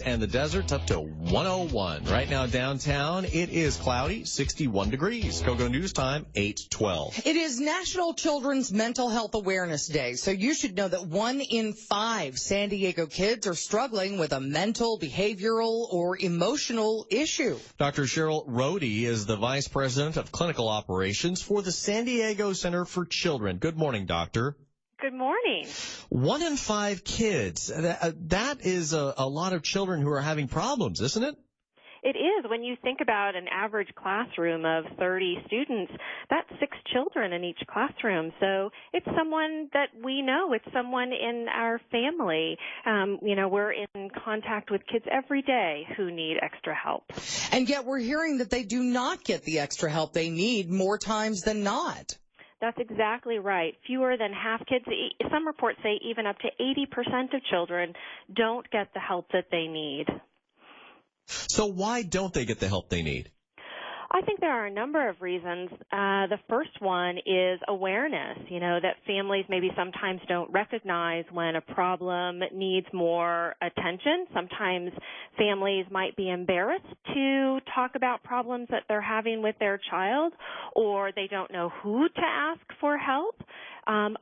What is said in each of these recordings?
And the desert's up to 101. Right now downtown, it is cloudy, 61 degrees. KOGO News Time, 8:12. It is National Children's Mental Health Awareness Day, so you should know that 1 in 5 San Diego kids are struggling with a mental, behavioral, or emotional issue. Dr. Cheryl Rohde is the Vice President of Clinical Operations for the San Diego Center for Children. Good morning, Doctor. Good morning. 1 in 5 kids. That is a lot of children who are having problems, isn't it? It is. When you think about an average classroom of 30 students, that's 6 children in each classroom. So it's someone that we know. It's someone in our family. We're in contact with kids every day who need extra help. And yet we're hearing that they do not get the extra help they need more times than not. That's exactly right. Fewer than half kids, some reports say even up to 80% of children don't get the help that they need. So why don't they get the help they need? I think there are a number of reasons. The first one is awareness, that families maybe sometimes don't recognize when a problem needs more attention. Sometimes families might be embarrassed to talk about problems that they're having with their child, or they don't know who to ask for help.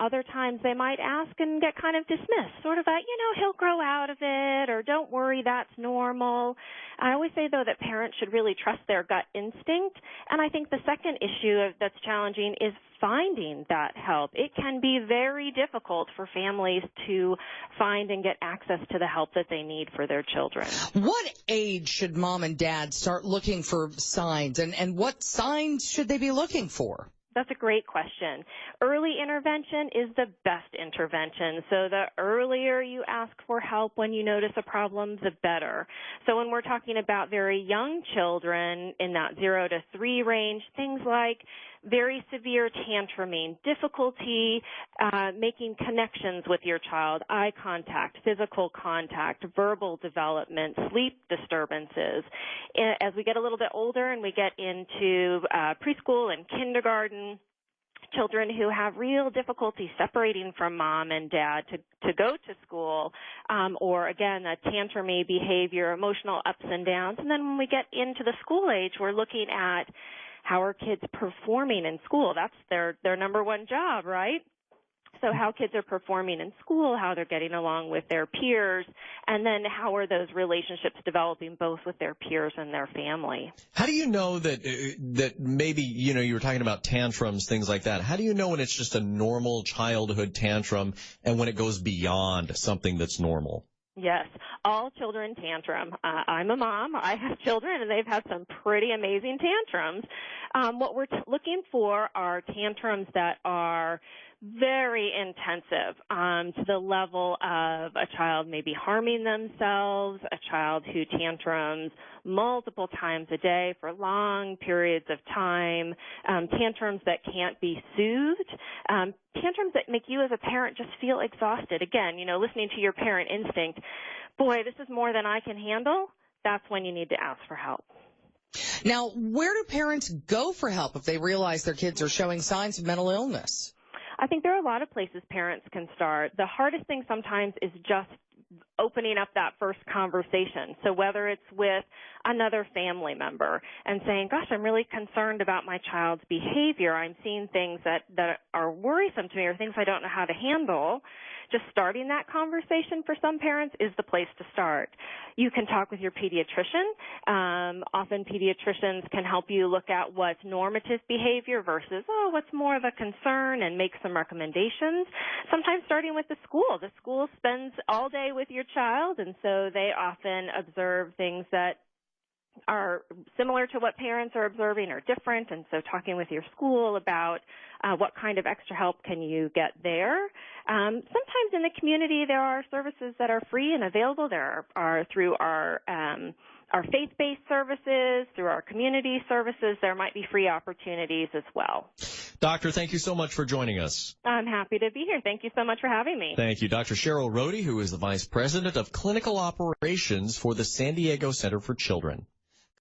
Other times they might ask and get kind of dismissed, sort of like, he'll grow out of it, or don't worry, that's normal. I always say, though, that parents should really trust their gut instinct. And I think the second issue that's challenging is finding that help. It can be very difficult for families to find and get access to the help that they need for their children. What age should mom and dad start looking for signs, and what signs should they be looking for? That's a great question. Early intervention is the best intervention. So the earlier you ask for help when you notice a problem, the better. So when we're talking about very young children in that 0 to 3 range, things like very severe tantruming, difficulty making connections with your child, eye contact, physical contact, verbal development, sleep disturbances. As we get a little bit older and we get into preschool and kindergarten, children who have real difficulty separating from mom and dad to go to school, or again, a tantrumy behavior, emotional ups and downs. And then when we get into the school age, we're looking at how are kids performing in school? That's their number one job, right? So how kids are performing in school, how they're getting along with their peers, and then how are those relationships developing both with their peers and their family. How do you know that maybe, you were talking about tantrums, things like that. How do you know when it's just a normal childhood tantrum and when it goes beyond something that's normal? Yes, all children tantrum. I'm a mom. I have children, and they've had some pretty amazing tantrums. What we're looking for are tantrums that are very intensive, to the level of a child maybe harming themselves, a child who tantrums multiple times a day for long periods of time, tantrums that can't be soothed, tantrums that make you as a parent just feel exhausted. Again, listening to your parent instinct, boy, this is more than I can handle. That's when you need to ask for help. Now, where do parents go for help if they realize their kids are showing signs of mental illness? I think there are a lot of places parents can start. The hardest thing sometimes is just opening up that first conversation. So whether it's with another family member and saying, gosh, I'm really concerned about my child's behavior. I'm seeing things that are worrisome to me or things I don't know how to handle. Just starting that conversation for some parents is the place to start. You can talk with your pediatrician. Often pediatricians can help you look at what's normative behavior versus, what's more of a concern and make some recommendations. Sometimes starting with the school. The school spends all day with your child, and so they often observe things that are similar to what parents are observing or different, and so talking with your school about what kind of extra help can you get there. Sometimes in the community there are services that are free and available. There are through our faith-based services, through our community services, there might be free opportunities as well. Doctor, thank you so much for joining us. I'm happy to be here. Thank you so much for having me. Thank you. Dr. Cheryl Rohde, who is the Vice President of Clinical Operations for the San Diego Center for Children.